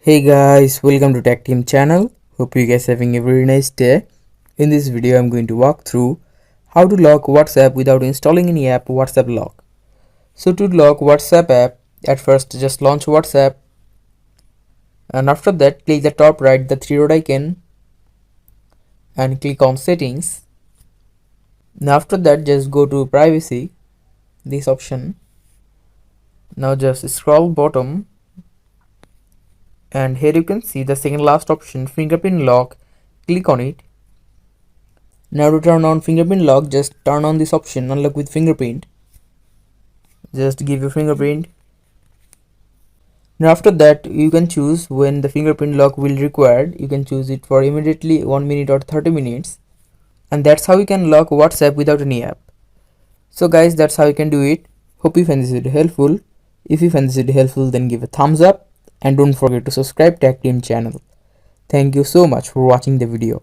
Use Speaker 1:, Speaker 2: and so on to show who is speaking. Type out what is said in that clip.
Speaker 1: Hey guys, welcome to Tech Team channel. Hope you guys having a very nice day. In this video, I'm going to walk through how to lock WhatsApp without installing any app WhatsApp lock. So to lock WhatsApp app, at first just launch WhatsApp, and after that click the top right the three dot icon and click on settings. Now after that just go to privacy, this option. Now just scroll bottom and here you can see the second last option, fingerprint lock. Click on it. Now to turn on fingerprint lock, just turn on this option, unlock with fingerprint. Just give your fingerprint. Now after that you can choose when the fingerprint lock will required. You can choose it for immediately 1 minute or 30 minutes. And that's how you can lock WhatsApp without any app. So guys, that's how you can do it. Hope you find this video helpful. If you find this video helpful, then give a thumbs up and don't forget to subscribe Tech Team channel. Thank you so much for watching the video.